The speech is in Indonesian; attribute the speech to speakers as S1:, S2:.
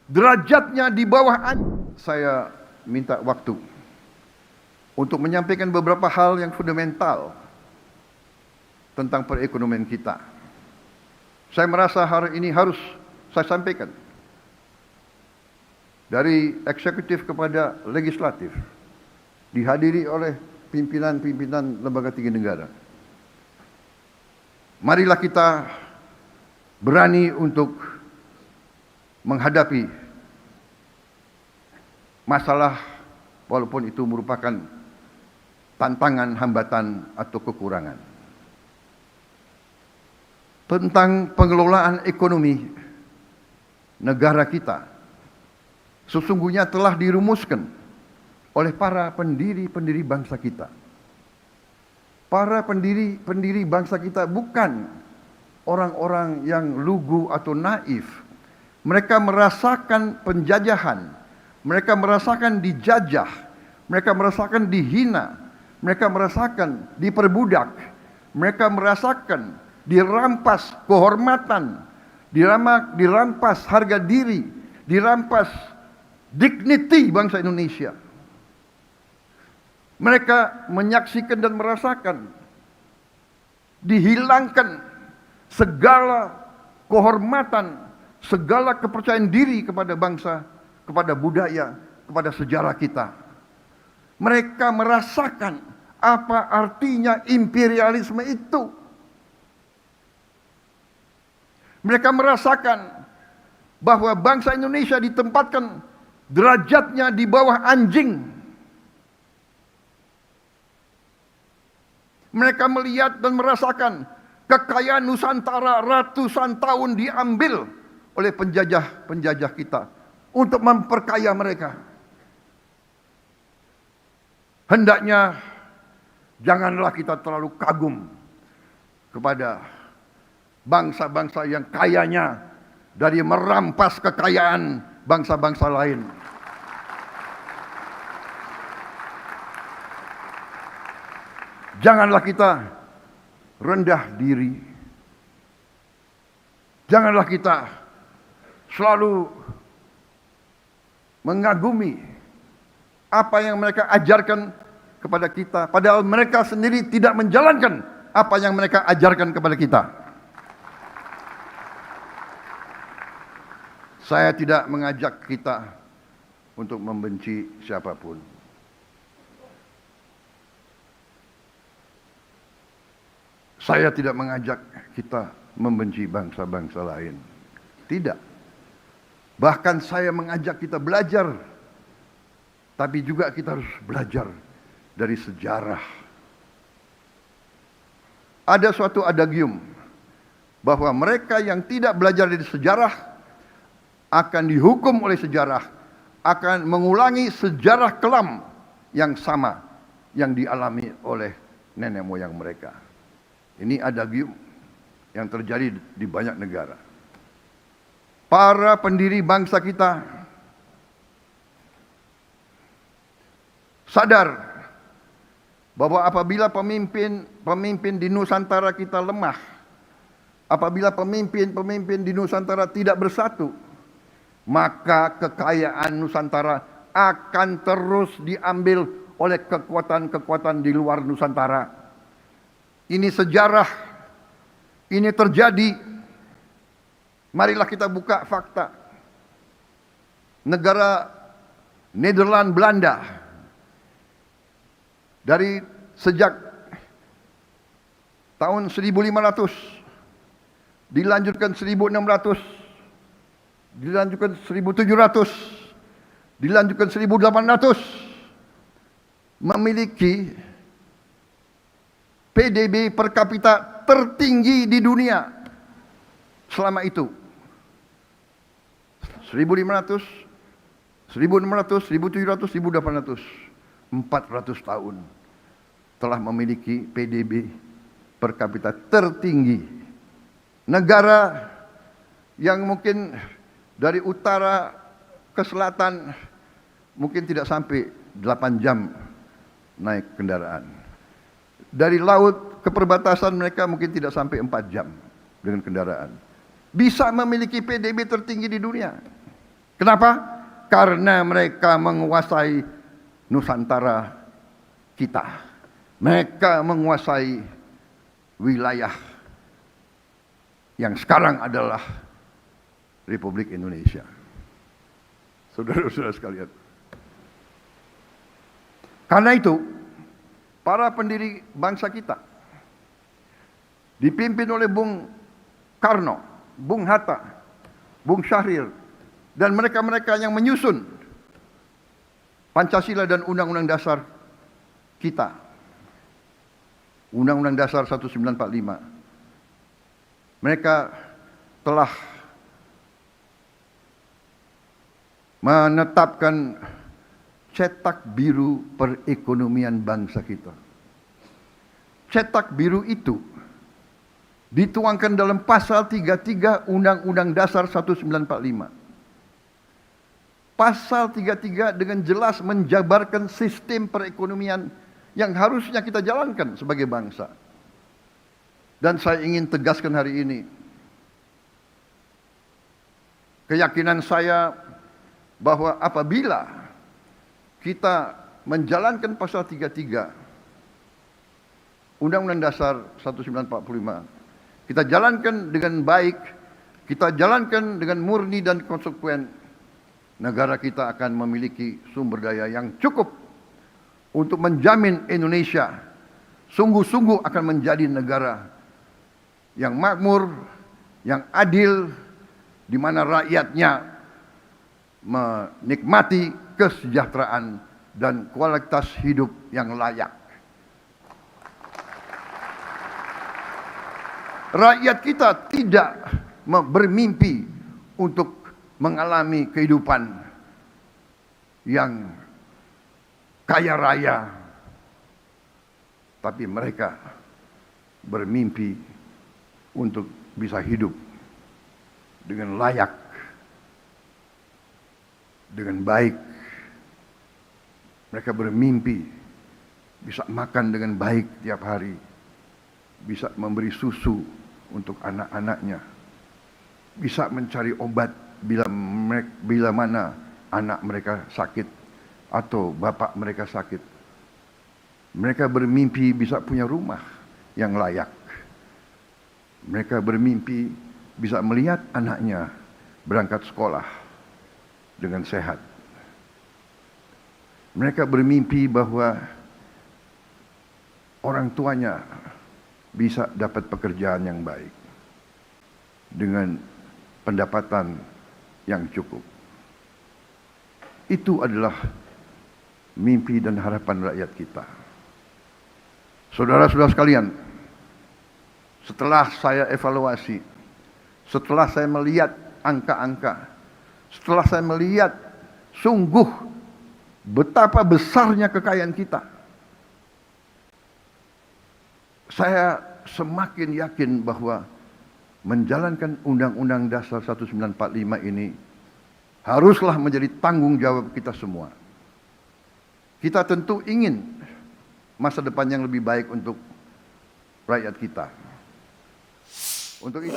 S1: derajatnya di bawah saya minta waktu untuk menyampaikan beberapa hal yang fundamental tentang perekonomian kita. Saya merasa hari ini harus saya sampaikan dari eksekutif kepada legislatif, dihadiri oleh pimpinan-pimpinan lembaga tinggi negara. Marilah kita berani untuk menghadapi masalah walaupun itu merupakan tantangan, hambatan atau kekurangan. Tentang pengelolaan ekonomi negara kita sesungguhnya telah dirumuskan oleh para pendiri bangsa kita. Para pendiri bangsa kita bukan orang-orang yang lugu atau naif. Mereka merasakan penjajahan, mereka merasakan dijajah, mereka merasakan dihina, mereka merasakan diperbudak, mereka merasakan dirampas kehormatan, dirampas harga diri, dirampas dignity bangsa Indonesia. Mereka menyaksikan dan merasakan dihilangkan segala kehormatan, segala kepercayaan diri kepada bangsa, kepada budaya, kepada sejarah kita. Mereka merasakan apa artinya imperialisme itu. Mereka merasakan bahwa bangsa Indonesia ditempatkan derajatnya di bawah anjing. Mereka melihat dan merasakan kekayaan Nusantara ratusan tahun diambil oleh penjajah kita untuk memperkaya mereka. Hendaknya janganlah kita terlalu kagum kepada bangsa-bangsa yang kayanya dari merampas kekayaan bangsa-bangsa lain. Janganlah kita rendah diri. Janganlah kita selalu mengagumi apa yang mereka ajarkan kepada kita, padahal mereka sendiri tidak menjalankan apa yang mereka ajarkan kepada kita. Saya tidak mengajak kita untuk membenci siapapun. Saya tidak mengajak kita membenci bangsa-bangsa lain. Tidak. Bahkan saya mengajak kita belajar. Tapi juga kita harus belajar dari sejarah. Ada suatu adagium bahwa mereka yang tidak belajar dari sejarah akan dihukum oleh sejarah, akan mengulangi sejarah kelam yang sama yang dialami oleh nenek moyang mereka. Ini adagium yang terjadi di banyak negara. Para pendiri bangsa kita sadar bahwa apabila pemimpin di Nusantara kita lemah, apabila pemimpin di Nusantara tidak bersatu, maka kekayaan Nusantara akan terus diambil oleh kekuatan-kekuatan di luar Nusantara. Ini sejarah, ini terjadi. Marilah kita buka fakta. Negara Nederland Belanda dari sejak tahun 1500 dilanjutkan 1600, dilanjutkan 1700, dilanjutkan 1800 memiliki PDB per kapita tertinggi di dunia selama itu. 1500, 1600, 1700, 1800. 400 tahun telah memiliki PDB per kapita tertinggi. Negara yang mungkin dari utara ke selatan mungkin tidak sampai 8 jam naik kendaraan. Dari laut ke perbatasan mereka mungkin tidak sampai 4 jam dengan kendaraan. Bisa memiliki PDB tertinggi di dunia. Kenapa? Karena mereka menguasai Nusantara kita. Mereka menguasai wilayah yang sekarang adalah Republik Indonesia. Saudara-saudara sekalian. Karena itu, para pendiri bangsa kita, dipimpin oleh Bung Karno, Bung Hatta, Bung Syahrir, dan mereka-mereka yang menyusun Pancasila dan Undang-Undang Dasar kita. Undang-Undang Dasar 1945. Mereka telah menetapkan cetak biru perekonomian bangsa kita. Cetak biru itu dituangkan dalam pasal 33 Undang-Undang Dasar 1945. Pasal 33 dengan jelas menjabarkan sistem perekonomian yang harusnya kita jalankan sebagai bangsa. Dan saya ingin tegaskan hari ini, keyakinan saya bahwa apabila kita menjalankan pasal 33 Undang-Undang Dasar 1945, kita jalankan dengan baik, kita jalankan dengan murni dan konsekuen, negara kita akan memiliki sumber daya yang cukup untuk menjamin Indonesia sungguh-sungguh akan menjadi negara yang makmur, yang adil, di mana rakyatnya menikmati kesejahteraan dan kualitas hidup yang layak. Rakyat kita tidak bermimpi untuk mengalami kehidupan yang kaya raya, tapi mereka bermimpi untuk bisa hidup dengan layak, dengan baik. Mereka bermimpi bisa makan dengan baik tiap hari, bisa memberi susu untuk anak-anaknya, bisa mencari obat bila mana anak mereka sakit atau bapak mereka sakit. Mereka bermimpi bisa punya rumah yang layak. Mereka bermimpi bisa melihat anaknya berangkat sekolah dengan sehat. Mereka bermimpi bahwa orang tuanya bisa dapat pekerjaan yang baik dengan pendapatan yang cukup. Itu adalah mimpi dan harapan rakyat kita. Saudara-saudara sekalian, setelah saya evaluasi, setelah saya melihat angka-angka, setelah saya melihat sungguh betapa besarnya kekayaan kita, saya semakin yakin bahwa menjalankan Undang-Undang Dasar 1945 ini haruslah menjadi tanggung jawab kita semua. Kita tentu ingin masa depan yang lebih baik untuk rakyat kita. Untuk itu